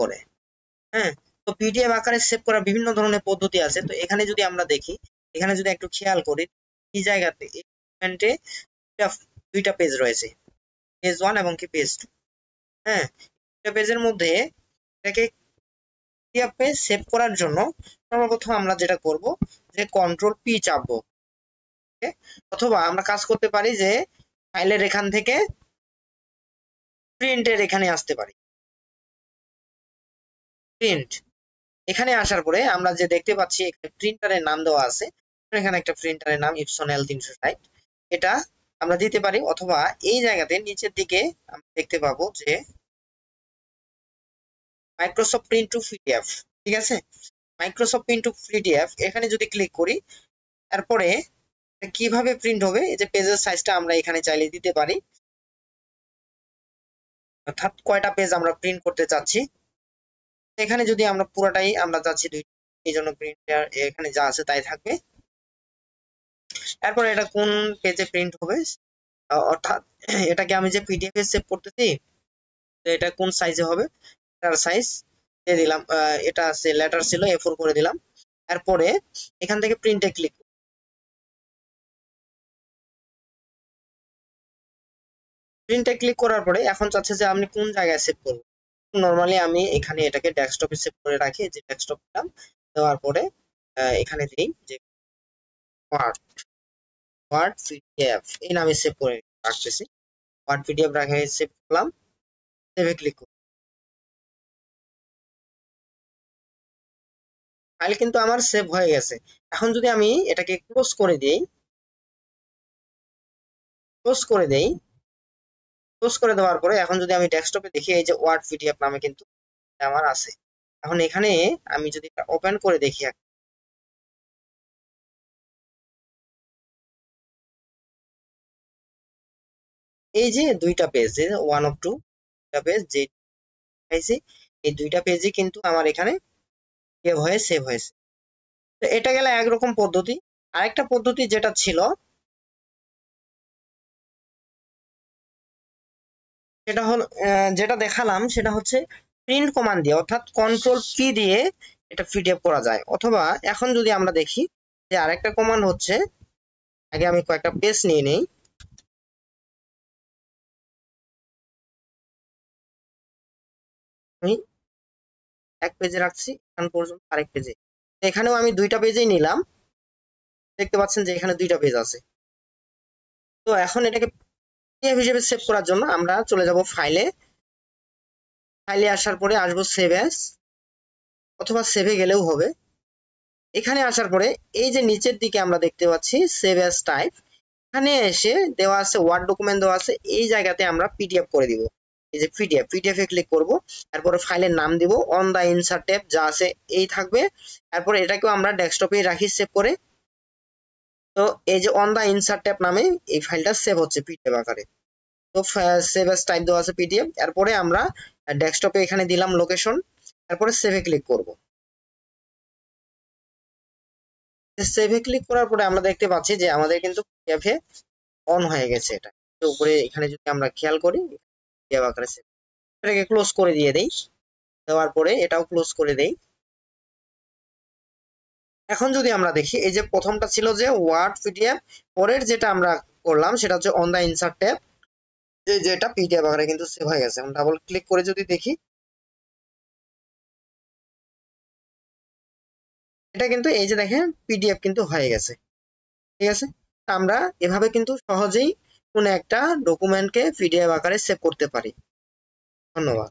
করে। হ্যাঁ, তো পিডিএফ আকারে সেভ করার বিভিন্ন ধরনের পদ্ধতি আছে। তো এখানে যদি আমরা দেখি, এখানে যদি একটু খেয়াল করি, এই জায়গাতে এই ডকুমেন্টে দুইটা পেজ রয়েছে, পেজ 1 এবং কি পেজ 2। হ্যাঁ, দুইটা পেজের মধ্যে এটাকে পিডিএফে সেভ করার জন্য সর্বপ্রথম আমরা যেটা করব যে কন্ট্রোল পি চাপবো, অথবা আমরা কাজ করতে পারি যে ফাইলের এখান থেকে প্রিন্টের এখানে আসতে পারি। প্রিন্ট এখানে আসার পরে আমরা যে দেখতে পাচ্ছি এখানে প্রিন্টারের নাম দেওয়া আছে, এখানে একটা প্রিন্টারের নাম ইপসন L360, এটা আমরা দিতে পারি। অথবা এই জায়গাতে নিচের দিকে আমরা দেখতে পাবো যে মাইক্রোসফট প্রিন্ট টু পিডিএফ, ঠিক আছে, মাইক্রোসফট প্রিন্ট টু পিডিএফ এখানে যদি ক্লিক করি, তারপরে কিভাবে প্রিন্ট হবে, এই যে পেজের সাইজটা আমরা এখানে চাইলে দিতে পারি, অর্থাৎ কয়টা পেজ আমরা প্রিন্ট করতে চাচ্ছি। এখানে যদি আমরা পুরোটাই আমরা চাচ্ছি 2, এই জন্য প্রিন্টার এখানে যা আছে তাই থাকবে। তারপরে এটা কোন পেজে প্রিন্ট হবে, অর্থাৎ এটাকে আমি যে পিডিএফ এ সেভ করতেছি, তো এটা কোন সাইজে হবে, এটার সাইজ দিয়ে দিলাম, এটা আছে লেটার ছিল A4 করে দিলাম। তারপরে এখান থেকে প্রিন্টে ক্লিক, প্রিন্টে ক্লিক করার পরে এখন চাচ্ছে যে আমি কোন জায়গায় সেভ করব। নরমালি আমি এখানে এটাকে ডেস্কটপে সেভ করে রাখি, যে ডেস্কটপ দিলাম, দেওয়ার পরে এখানে দিই যে ওয়ার্ড পিডিএফ এই নামে সেভ করে রাখতেছি। ওয়ার্ড পিডিএফ রাখে সেভ করলাম, সেভে ক্লিক করলাম, ফাইল কিন্তু আমার সেভ হয়ে গেছে। এখন যদি আমি এটাকে ক্লোজ করে দিই, ক্লোজ করে দেই, ক্লোজ করে দেওয়ার পরে এখন যদি আমি ডেস্কটপে দেখি, এই যে ওয়ার্ড পিডিএফ নামে কিন্তু আমার আছে। এখন এখানে আমি যদি ওপেন করে দেখি, এই যে দুইটা পেজ, 1 of 2 পেজ যে পাইছি, এই দুইটা পেজই কিন্তু আমার এখানে সেভ হয়ে সেভ হয়েছে। তো এটা গেল একরকম পদ্ধতি। আরেকটা পদ্ধতি যেটা ছিল, সেটা হলো যেটা দেখালাম, সেটা হচ্ছে প্রিন্ট কমান্ড দিয়ে, অর্থাৎ কন্ট্রোল পি দিয়ে এটা পিডিএফ করা যায়। অথবা এখন যদি আমরা দেখি যে আরেকটা কমান্ড হচ্ছে, আগে আমি কয়েকটা পেজ নিয়ে নেই, আমি এক পেজে রাখছি এখন পর্যন্ত, আরেক পেজে, এখানেও আমি দুইটা পেজেই নিলাম, দেখতে পাচ্ছেন যে এখানে দুইটা পেজ আছে। তো এখন এটাকে পিডিএফ হিসেবে সেভ করার জন্য আমরা চলে যাব ফাইলে, ফাইলে আসার পরে আসবো সেভ অ্যাজ, অথবা সেভে গেলেও হবে। এখানে আসার পরে এই যে নিচের দিকে আমরা দেখতে পাচ্ছি সেভ অ্যাজ টাইপ, এখানে এসে দেওয়া আছে ওয়ার্ড ডকুমেন্ট দেওয়া আছে, এই জায়গাতে আমরা পিডিএফ করে দিব। এই যে পিডিএফ, পিডিএফ এ ক্লিক করব, তারপরে ফাইলের নাম দিব, অন দা ইনসার্ট ট্যাব যা আছে এই থাকবে। তারপরে এটাকেও আমরা ডেস্কটপে রাখি সেভ করে। তো এই যে অন দা ইনসার্ট ট্যাব নামে এই ফাইলটা সেভ হচ্ছে পিডিএফ আকারে। তো সেভ অ্যাজ টাইপ দেওয়া আছে পিডিএফ, তারপরে আমরা ডেস্কটপে এখানে দিলাম লোকেশন, তারপরে সেভে ক্লিক করব। সেভে ক্লিক করার পরে আমরা দেখতে পাচ্ছি যে আমাদের কিন্তু পিডিএফ এ অন হয়ে গেছে। এটা উপরে এখানে যদি আমরা খেয়াল করি, পিডিএফ আকারে সেভ, এটাকে ক্লোজ করে দিয়ে দেই, দেওয়ার পরে এটাও ক্লোজ করে দেই। এখন যদি আমরা দেখি, এই যে প্রথমটা ছিল যে ওয়ার্ড পিডিএফ, পরের যেটা আমরা করলাম সেটা হচ্ছে অন দা ইনসার্ট ট্যাব, এই যেটা পিডিএফ আকারে কিন্তু সেভ হয়ে গেছে। আমরা ডাবল ক্লিক করে যদি দেখি, এটা কিন্তু এই যে দেখেন পিডিএফ কিন্তু হয়ে গেছে, ঠিক আছে। আমরা এভাবে কিন্তু সহজেই কোনো একটা ডকুমেন্টকে পিডিএফ আকারে সেভ করতে পারি। ধন্যবাদ।